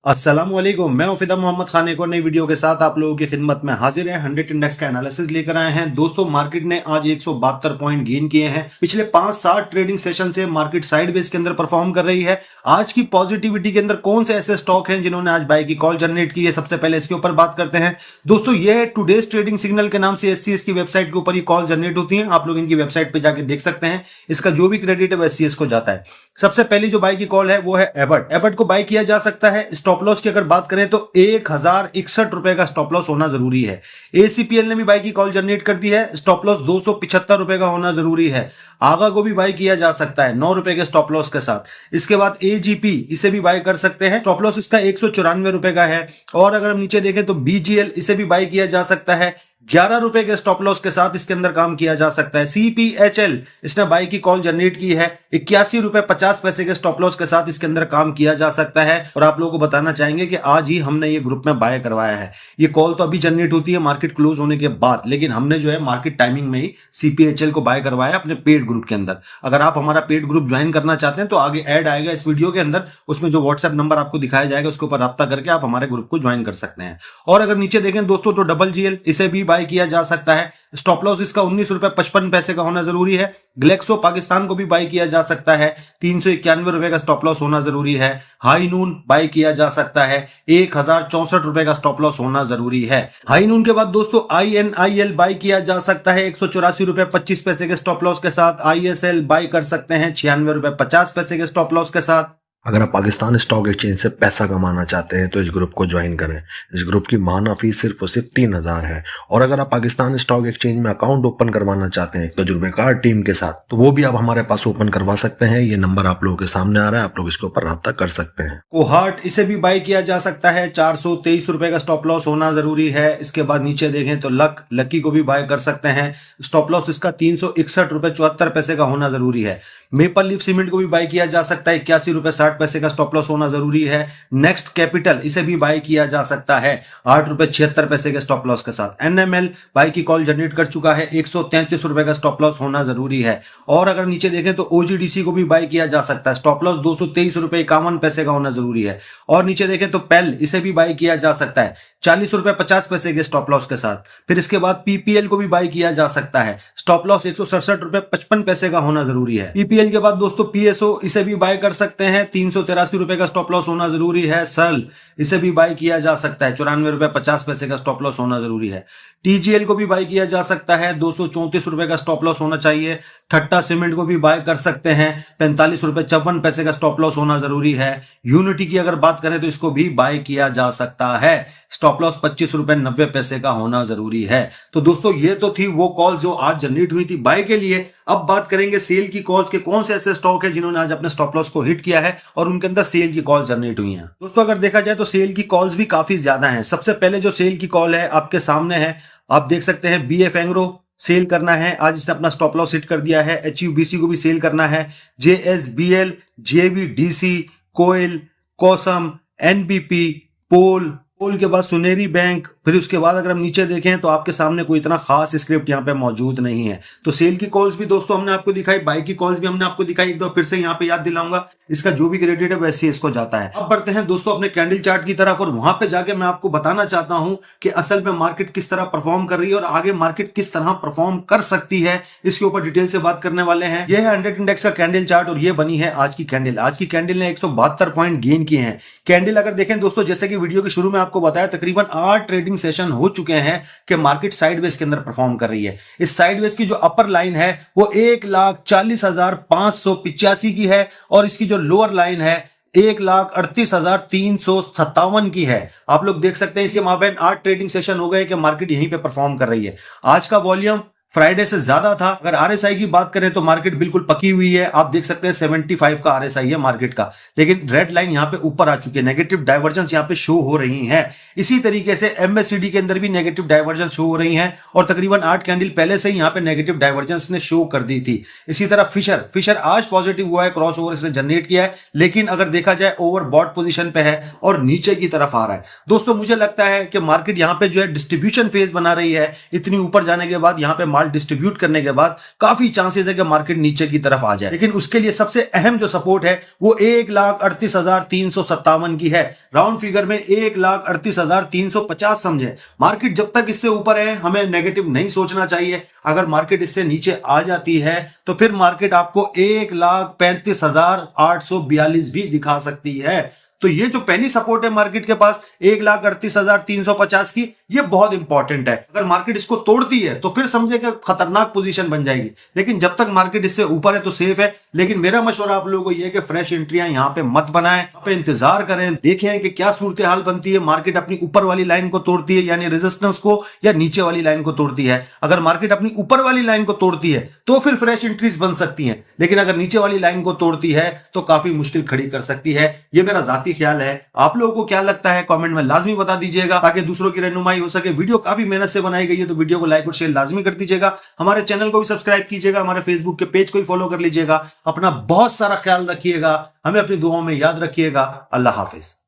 अस्सलामुअलैकुम, मैं फिदा मोहम्मद खान एक और नई वीडियो के साथ आप लोगों की खिदमत में हाजिर है। 100 इंडेक्स का एनालिसिस लेकर आए हैं। दोस्तों, मार्केट ने आज 172 पॉइंट गेन किए हैं। पिछले 5-7 ट्रेडिंग सेशन से मार्केट साइडवेज के अंदर परफॉर्म कर रही है। आज की पॉजिटिविटी के अंदर कौन से ऐसे स्टॉक हैं जिन्होंने आज बाय की कॉल जनरेट की है, सबसे पहले इसके ऊपर बात करते हैं। दोस्तों, ये है टुडेज ट्रेडिंग सिग्नल के नाम से एससीएस की वेबसाइट के ऊपर ये कॉल जनरेट होती है। आप लोग इनकी वेबसाइट पे जाके देख सकते हैं। इसका जो भी क्रेडिट है वो एससीएस को जाता है। सबसे पहली जो बाय की कॉल है वो है एबट। एबट को बाय किया जा सकता है। स्टॉप लॉस की अगर बात करें तो 1061 रुपए का स्टॉप लॉस होना जरूरी है। एसीपीएल ने भी बाय की कॉल जनरेट कर दी है। स्टॉप लॉस 275 रुपए का होना जरूरी है। आगा को भी बाय किया जा सकता है 9 रुपए के स्टॉप लॉस के साथ। इसके बाद एजीपी, इसे भी बाय कर सकते हैं। स्टॉप लॉस इसका 194 रुपए का है। और अगर हम नीचे देखें तो बीजीएल, इसे भी बाय किया जा सकता है 11 रुपए के स्टॉप लॉस के साथ। इसके अंदर काम किया जा सकता है। सीपीएचएल, इसने बाय की कॉल जनरेट की है 81 रुपए 50 पैसे के स्टॉप लॉस के साथ। इसके अंदर काम किया जा सकता है। और आप लोगों को बताना चाहेंगे कि आज ही हमने ये ग्रुप में बाय करवाया है। ये कॉल तो अभी जनरेट होती है मार्केट क्लोज होने के बाद, लेकिन हमने जो है मार्केट टाइमिंग में ही सीपीएचएल को बाय करवाया अपने पेड ग्रुप के अंदर। अगर आप हमारा पेड ग्रुप ज्वाइन करना चाहते हैं तो आगे ऐड आएगा इस वीडियो के अंदर, उसमें जो व्हाट्सएप नंबर आपको दिखाया जाएगा उसके ऊपर राब्ता करके आप हमारे ग्रुप को ज्वाइन कर सकते हैं। और अगर नीचे देखें दोस्तों तो डबल जीएल, इसे भी बाय किया जा सकता है। स्टॉप लॉस इसका 19 रुपए 55 पैसे का होना जरूरी है। ग्लेक्सो पाकिस्तान को भी बाय किया जा सकता है। 391 रुपए का स्टॉप लॉस होना जरूरी है। हाई नून बाय किया जा सकता है। 1064 रुपए का स्टॉप लॉस होना जरूरी है। हाई नून के बाद दोस्तों INIL बाय किया जा सकता है 184 रुपए 25 पैसे के स्टॉप लॉस के साथ। ISL बाय कर सकते हैं 96 रुपए 50 पैसे के स्टॉप लॉस के साथ। अगर आप पाकिस्तान स्टॉक एक्सचेंज से पैसा कमाना चाहते हैं तो इस ग्रुप को ज्वाइन करें। इस ग्रुप की माहाना फीस सिर्फ और सिर्फ 3000 है। और अगर आप पाकिस्तान स्टॉक एक्सचेंज में अकाउंट ओपन करवाना चाहते हैं तजुर्बेकार टीम के साथ, तो वो भी आप हमारे पास ओपन करवा सकते हैं। ये नंबर आप लोगों के सामने आ रहा है, आप लोग इसके ऊपर राब्ता कर सकते हैं। कोहार्ट, इसे भी बाय किया जा सकता है 423 रुपए का स्टॉप लॉस होना जरूरी है। इसके बाद नीचे देखें तो लकी को भी बाय कर सकते हैं। स्टॉप लॉस इसका 361 रुपए 74 पैसे का होना जरूरी है। मेपल लीफ सीमेंट को भी बाय किया जा सकता है 81 रुपए 60 पैसे का स्टॉप लॉस होना जरूरी है। नेक्स्ट कैपिटल, इसे भी बाय किया जा सकता है 8 रुपए 76 पैसे के स्टॉप लॉस के साथ। एनएमएल बाय की कॉल जनरेट कर चुका है 133 रुपए का स्टॉप लॉस होना जरूरी है। और अगर नीचे देखें तो ओजीडीसी को भी बाय किया जा सकता है। स्टॉप लॉस 223 रुपए 51 पैसे का होना जरूरी है। और नीचे देखें तो पेल, इसे भी बाय किया जा सकता है 40 रुपए 50 पैसे के स्टॉप लॉस के साथ। फिर इसके बाद पीपीएल को भी बाय किया जा सकता है। स्टॉप लॉस 167 रुपए 55 पैसे का होना जरूरी है। पीपीएल के बाद दोस्तों पीएसओ, इसे भी बाय कर सकते हैं 383 रुपए का स्टॉप लॉस होना जरूरी है। सर्ल, इसे भी बाय किया जा सकता है 94 रुपए 50 पैसे का स्टॉप लॉस होना जरूरी है। टीजीएल को भी बाय किया जा सकता है 234 रुपए का स्टॉप लॉस होना चाहिए। ठट्टा सीमेंट को भी बाय कर सकते हैं 45 रुपए 54 पैसे का स्टॉप लॉस होना जरूरी है। यूनिटी की अगर बात करें तो इसको भी बाय किया जा सकता है। स्टॉप लॉस 25 रुपए 90 पैसे का होना जरूरी है। तो दोस्तों, ये तो थी वो कॉल जो आज जनरेट हुई थी बाय के लिए। अब बात करेंगे सेल की कॉल्स के, कौन से ऐसे स्टॉक है जिन्होंने आज अपने स्टॉप लॉस को हिट किया है और उनके अंदर सेल की कॉल जनरेट हुई हैं। दोस्तों, अगर देखा जाए तो सेल की कॉल्स भी काफी ज्यादा हैं। सबसे पहले जो सेल की कॉल है आपके सामने है, आप देख सकते हैं BF एंग्रो सेल करना है। आज इसने अपना स्टॉप लॉस हिट कर दिया है। HUBC को भी सेल करना है। JSBL, JVDC, कोयल, कोसम, NBP, पोल के बाद सुनेरी बैंक। फिर उसके बाद अगर हम नीचे देखें तो आपके सामने कोई इतना खास स्क्रिप्ट यहाँ पे मौजूद नहीं है। तो सेल की कॉल्स भी दोस्तों हमने आपको दिखाई, बाय की कॉल्स भी हमने आपको दिखाई। एक बार फिर से यहाँ पे याद दिलाऊंगा, इसका जो भी क्रेडिट है वैसे इसको जाता है। अब बढ़ते हैं दोस्तों अपने कैंडल चार्ट की तरफ और वहां पे जाके मैं आपको बताना चाहता हूं कि असल में मार्केट किस तरह परफॉर्म कर रही है और आगे मार्केट किस तरह परफॉर्म कर सकती है। इसके ऊपर डिटेल से बात करने वाले हैं। यह है 100 इंडेक्स का कैंडल चार्ट और ये बनी है आज की कैंडल। आज की कैंडल ने 172 पॉइंट गेन किए हैं। कैंडल अगर देखें दोस्तों, जैसे कि वीडियो के शुरू में आपको बताया, तकरीबन 8 ट्रेडिंग सेशन हो चुके हैं कि मार्केट साइडवेज के अंदर परफॉर्म कर रही है। इस साइडवेज की जो अपर लाइन है वो 1,40,585 की है और इसकी जो लोअर लाइन है 1,38,357 की है। आप लोग देख सकते हैं इसके माबैन 8 ट्रेडिंग सेशन हो गए कि मार्केट यहीं पे परफॉर्म कर रही है। आज का वॉल्यूम फ्राइडे से ज्यादा था। अगर आरएसआई की बात करें तो मार्केट बिल्कुल पकी हुई है। आप देख सकते हैं 75 का आरएसआई है मार्केट का, लेकिन रेड लाइन यहां पे ऊपर आ चुकी है। नेगेटिव डाइवर्जेंस यहां पे शो हो रही हैं। इसी तरीके से एमएससीडी के अंदर भी नेगेटिव डाइवर्जेंस शो हो रही हैं और तकरीबन 8 कैंडल पहले से ही यहां पे नेगेटिव डाइवर्जेंस ने शो कर दी थी। इसी तरह फिशर आज पॉजिटिव हुआ है, क्रॉस ओवर इसने जनरेट किया है, लेकिन अगर देखा जाए ओवर बॉट पोजीशन पे है और नीचे की तरफ आ रहा है। दोस्तों, मुझे लगता है कि मार्केट यहां पे जो है डिस्ट्रीब्यूशन फेज बना रही है। इतनी ऊपर जाने के बाद यहां पे फाल्ट डिस्ट्रीब्यूट करने के बाद काफी चांसेस है कि मार्केट नीचे की तरफ आ जाए। लेकिन उसके लिए सबसे अहम जो सपोर्ट है वो 1,38,357 की है। राउंड फिगर में 1,38,350 समझे। मार्केट जब तक इससे ऊपर है हमें नेगेटिव नहीं सोचना चाहिए। अगर मार्केट इससे नीचे आ जाती है तो फिर मार्केट आपको 1,35,842 भी दिखा सकती है। तो ये जो पहली सपोर्ट है मार्केट के पास 1,38,350 की, ये बहुत इंपॉर्टेंट है। अगर मार्केट इसको तोड़ती है तो फिर समझे कि खतरनाक पोजीशन बन जाएगी। लेकिन जब तक मार्केट इससे ऊपर है तो सेफ है। लेकिन मेरा मशवरा आप लोगों को यह है कि फ्रेश एंट्रियां यहां पे मत बनाएं, यहाँ पे इंतजार करें, देखें कि क्या सूरत हाल बनती है। मार्केट अपनी ऊपर वाली लाइन को तोड़ती है यानी रेजिस्टेंस को, या नीचे वाली लाइन को तोड़ती है। अगर मार्केट अपनी ऊपर वाली लाइन को तोड़ती है तो फिर फ्रेश एंट्रीज बन सकती हैं। लेकिन अगर नीचे वाली लाइन को तोड़ती है तो काफी मुश्किल खड़ी कर सकती है। ये मेरा जाती ख्याल है। आप लोगों को क्या लगता है कमेंट में लाजमी बता दीजिएगा ताकि दूसरों की रहनुमाई हो सके। वीडियो काफी मेहनत से बनाई गई है तो वीडियो को लाइक और शेयर लाजमी कर दीजिएगा। हमारे चैनल को भी सब्सक्राइब कीजिएगा, हमारे फेसबुक के पेज को भी फॉलो कर लीजिएगा। अपना बहुत सारा ख्याल रखिएगा, हमें अपनी दुआओं में याद रखिएगा। अल्लाह हाफिज।